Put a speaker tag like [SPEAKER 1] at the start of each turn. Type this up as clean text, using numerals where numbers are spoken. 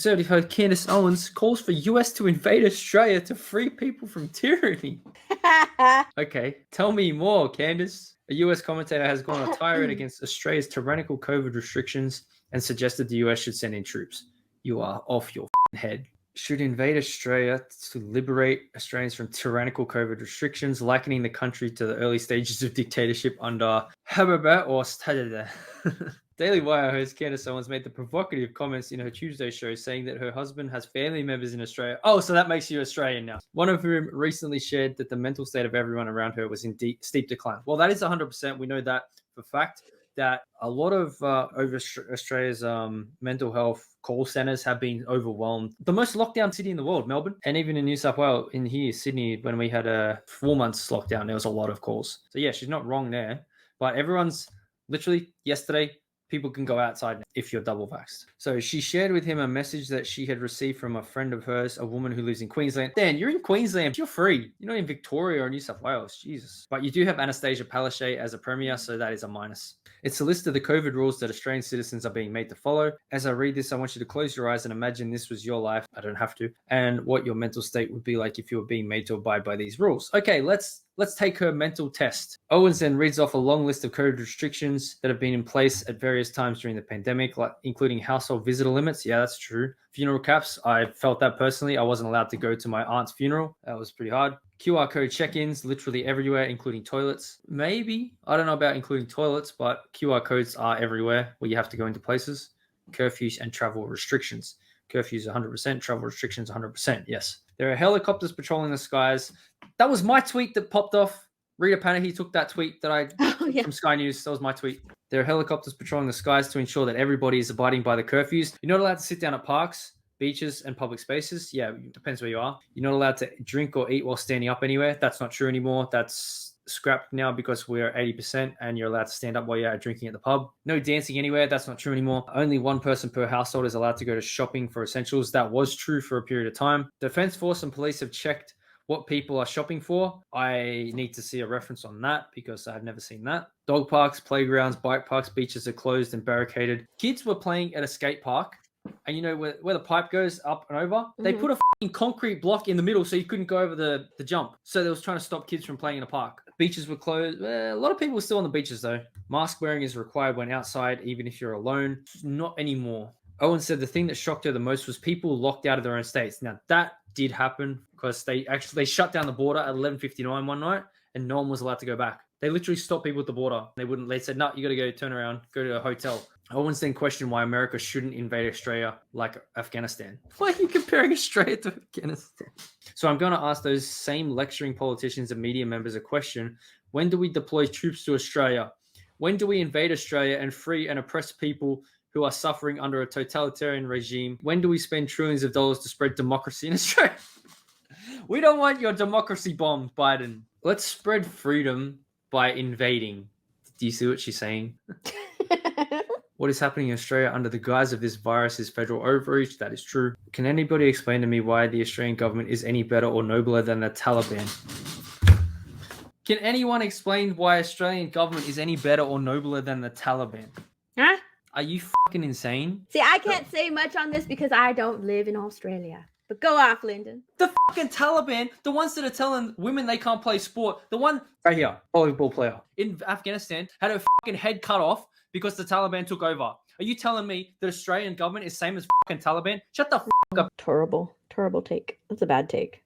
[SPEAKER 1] Conservative host Candace Owens calls for US to invade Australia to free people from tyranny. Okay, tell me more, Candace. A US commentator has gone on a tirade against Australia's tyrannical COVID restrictions and suggested the US should send in troops. You are off your head. Should invade Australia to liberate Australians from tyrannical COVID restrictions, likening the country to the early stages of dictatorship under Hababa or Stada. Dailywire host Candace Owens made the provocative comments in her Tuesday show, saying that her husband has family members in Australia. Oh, so that makes you Australian now. One of whom recently shared that the mental state of everyone around her was in steep decline. Well, that is 100%. We know that for fact. That a lot of over Australia's mental health call centers have been overwhelmed. The most lockdown city in the world, Melbourne, and even in New South Wales, in here, Sydney, when we had a 4 months lockdown, there was a lot of calls. So yeah, she's not wrong there. But everyone's literally yesterday, people can go outside if you're double vaxxed. So she shared with him a message that she had received from a friend of hers, a woman who lives in Queensland. Dan, you're in Queensland. You're free. You're not in Victoria or New South Wales. Jesus. But you do have Anastasia Palaszczuk as a premier, so that is a minus. It's a list of the COVID rules that Australian citizens are being made to follow. As I read this, I want you to close your eyes and imagine this was your life. I don't have to. And what your mental state would be like if you were being made to abide by these rules. Okay, let's take her mental test. Owens then reads off a long list of COVID restrictions that have been in place at various times during the pandemic, like including household visitor limits. Yeah, that's true. Funeral caps. I felt that personally. I wasn't allowed to go to my aunt's funeral. That was pretty hard. QR code check-ins literally everywhere, including toilets. Maybe. I don't know about including toilets, but QR codes are everywhere where you have to go into places. Curfews and travel restrictions. Curfews 100%, travel restrictions 100%. Yes. There are helicopters patrolling the skies. That was my tweet that popped off. Rita Panahi took that tweet that I from Sky News. That was my tweet. There are helicopters patrolling the skies to ensure that everybody is abiding by the curfews. You're not allowed to sit down at parks, beaches, and public spaces. Yeah, it depends where you are. You're not allowed to drink or eat while standing up anywhere. That's not true anymore. That's scrapped now because we're 80% and you're allowed to stand up while you're out drinking at the pub. No dancing anywhere. That's not true anymore. Only one person per household is allowed to go to shopping for essentials. That was true for a period of time. Defense Force and police have checked what people are shopping for. I need to see a reference on that because I've never seen that. Dog parks, playgrounds, bike parks, beaches are closed and barricaded. Kids were playing at a skate park. And you know where the pipe goes up and over? Mm-hmm. They put a concrete block in the middle so you couldn't go over the jump. So they was trying to stop kids from playing in a park. Beaches were closed. A lot of people were still on the beaches though. Mask wearing is required when outside, even if you're alone. Not anymore. Owen said the thing that shocked her the most was people locked out of their own states. Now that did happen because they shut down the border at 11:59 one night and no one was allowed to go back. They literally stopped people at the border. They said, no, you got to go turn around, go to a hotel. Owens then questioned why America shouldn't invade Australia like Afghanistan. Why are you comparing Australia to Afghanistan? So I'm going to ask those same lecturing politicians and media members a question. When do we deploy troops to Australia? When do we invade Australia and free and oppress people who are suffering under a totalitarian regime? When do we spend trillions of dollars to spread democracy in Australia? We don't want your democracy bomb, Biden. Let's spread freedom by invading. Do you see what she's saying? What is happening in Australia under the guise of this virus is federal overreach. That is true. Can anybody explain to me why the Australian government is any better or nobler than the Taliban? Can anyone explain why Australian government is any better or nobler than the Taliban?
[SPEAKER 2] Huh?
[SPEAKER 1] Are you fucking insane?
[SPEAKER 2] See, I can't say much on this because I don't live in Australia. But go off, Lyndon.
[SPEAKER 1] The fucking Taliban, the ones that are telling women they can't play sport, the one right here, volleyball player in Afghanistan had her fucking head cut off because the Taliban took over. Are you telling me the Australian government is same as fucking Taliban? Shut the fuck up.
[SPEAKER 2] Terrible take. That's a bad take.